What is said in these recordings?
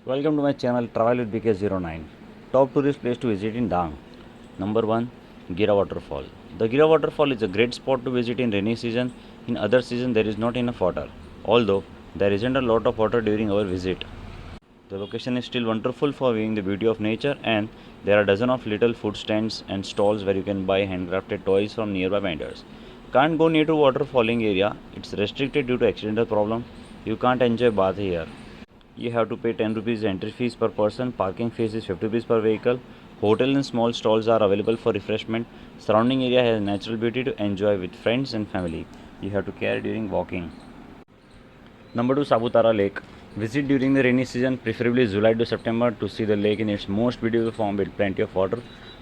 Welcome to my channel Travel with BK09. Top tourist place to visit in Dang. Number 1, Gira Waterfall. The Gira Waterfall is a great spot to visit in rainy season. In other season there is not enough water. Although there isn't a lot of water during our visit. The location is still wonderful for viewing the beauty of nature, and there are dozens of little food stands and stalls where you can buy handcrafted toys from nearby vendors. Can't go near to waterfalling area. It's restricted due to accidental problem. You can't enjoy bath here. You have to pay 10 rupees entry fees per person. Parking fees is 50 rupees per vehicle. Hotel and small stalls are available for refreshment. Surrounding area has natural beauty to enjoy with friends and family. You have to carry during walking. Number 2, Sabutara Lake. Visit during the rainy season, preferably July to September, to see the lake in its most beautiful form with plenty of water.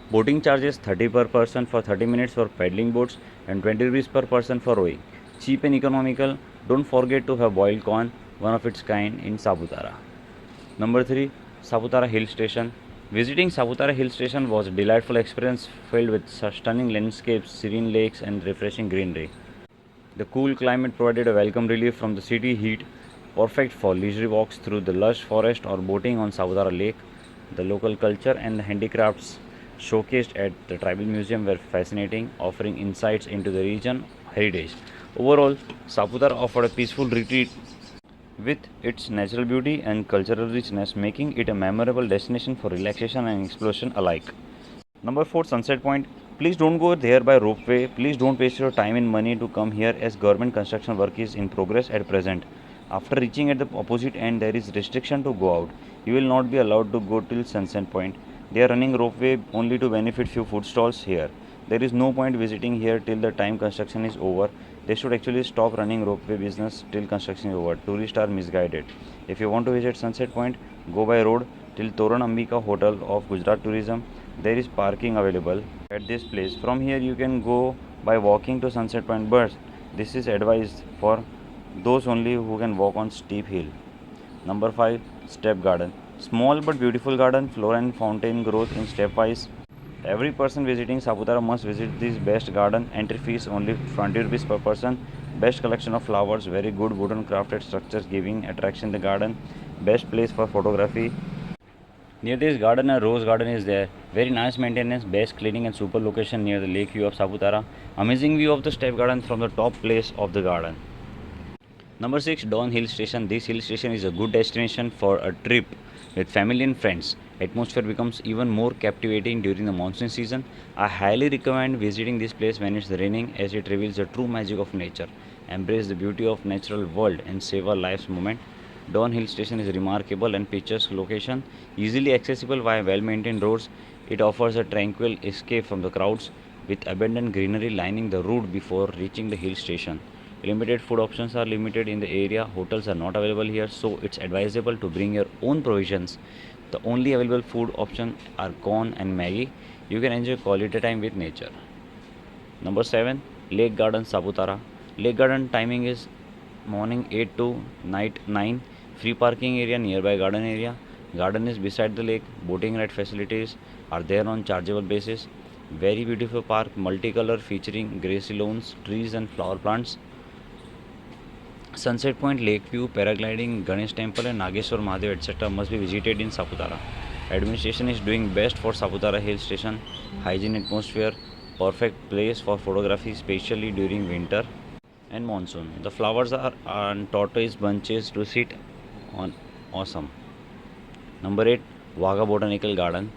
Boating charges 30 per person for 30 minutes for paddling boats and 20 rupees per person for rowing. Cheap and economical. Don't forget to have boiled corn, one of its kind in Sabutara. Number 3, Saputara Hill Station. Visiting Saputara Hill Station was a delightful experience filled with stunning landscapes, serene lakes, and refreshing greenery. The cool climate provided a welcome relief from the city heat, perfect for leisurely walks through the lush forest or boating on Saputara Lake. The local culture and the handicrafts showcased at the tribal museum were fascinating, offering insights into the region heritage. Overall, Saputara offered a peaceful retreat with its natural beauty and cultural richness, making it a memorable destination for relaxation and exploration alike. Number 4, Sunset Point. Please don't go there by ropeway. Please don't waste your time and money to come here as government construction work is in progress at present. After reaching at the opposite end, there is restriction to go out. You will not be allowed to go till Sunset Point. They are running ropeway only to benefit few food stalls here. There is no point visiting here till the time construction is over. They should actually stop running ropeway business till construction is over. Tourists are misguided. If you want to visit Sunset Point, go by road till Toran Ambika Hotel of Gujarat Tourism. There is parking available at this place. From here you can go by walking to Sunset Point, but this is advised for those only who can walk on steep hill. Number 5, Step Garden. Small but beautiful garden, flora and fountain growth in stepwise. Every person visiting Saputara must visit this best garden. Entry fees only 20 rupees per person. Best collection of flowers, very good wooden crafted structures giving attraction in the garden. Best place for photography. Near this garden a rose garden is there. Very nice maintenance, best cleaning and super location near the lake view of Saputara. Amazing view of the step garden from the top place of the garden. Number 6, Dawn Hill Station. This hill station is a good destination for a trip with family and friends. Atmosphere becomes even more captivating during the monsoon season. I highly recommend visiting this place when it's raining as it reveals the true magic of nature. Embrace the beauty of natural world and savor life's moment. Dawn Hill Station is a remarkable and picturesque location, easily accessible via well-maintained roads. It offers a tranquil escape from the crowds with abundant greenery lining the route before reaching the hill station. Limited food options are limited in the area. Hotels are not available here, so it's advisable to bring your own provisions. The only available food options are corn and Maggie. You can enjoy quality time with nature. Number 7, Lake Garden Saputara. Lake Garden timing is morning 8 to night 9. Free parking area nearby garden area. Garden is beside the lake. Boating ride facilities are there on chargeable basis. Very beautiful park, multicolor featuring grassy lawns, trees and flower plants. Sunset Point, Lakeview, paragliding, Ganesh Temple and Nageshwar Mahadev etc. must be visited in Saputara. Administration is doing best for Saputara Hill Station. Hygiene atmosphere, perfect place for photography especially during winter and monsoon. The flowers are on tortoise bunches to sit on, awesome. Number 8, Vaga Botanical Garden.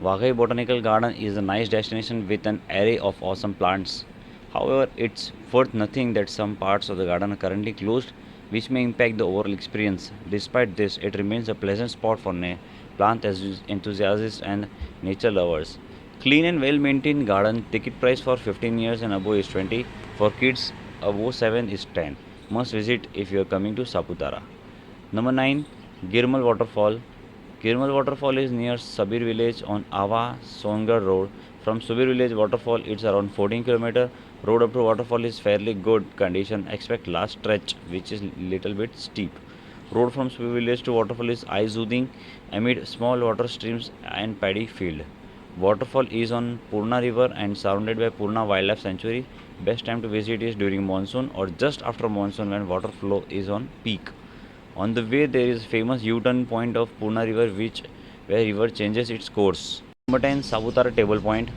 Vagai Botanical Garden is a nice destination with an array of awesome plants. However, it's worth nothing that some parts of the garden are currently closed, which may impact the overall experience. Despite this, it remains a pleasant spot for plant enthusiasts and nature lovers. Clean and well maintained garden, ticket price for 15 years and above is 20, for kids above 7 is 10. Must visit if you are coming to Saputara. Number 9, Girmal Waterfall. Girmal Waterfall is near Sabir village on Ava Songar road. From Subir village waterfall it's around 14 km. Road up to waterfall is fairly good condition. Expect last stretch which is little bit steep. Road from Subir village to waterfall is eye-soothing amid small water streams and paddy field. Waterfall is on Purna river and surrounded by Purna Wildlife Sanctuary. Best time to visit is during monsoon or just after monsoon when water flow is on peak. On the way, there is famous U-turn point of Purna River, where river changes its course. Number 10, Saputara Table Point.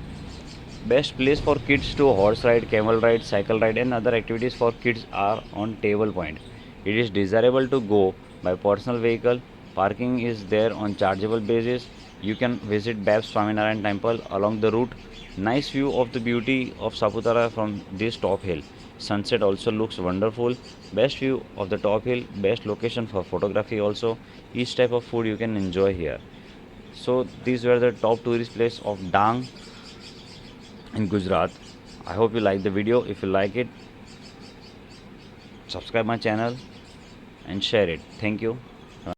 Best place for kids to horse ride, camel ride, cycle ride, and other activities for kids are on Table Point. It is desirable to go by personal vehicle. Parking is there on chargeable basis. You can visit Babs Swaminarayan temple along the route. Nice view of the beauty of Saputara from this top hill. Sunset also looks wonderful. Best view of the top hill, best location for photography also. Each type of food you can enjoy here. So these were the top tourist place of Dang in Gujarat. I hope you like the video. If you like it, subscribe my channel and share it. Thank you.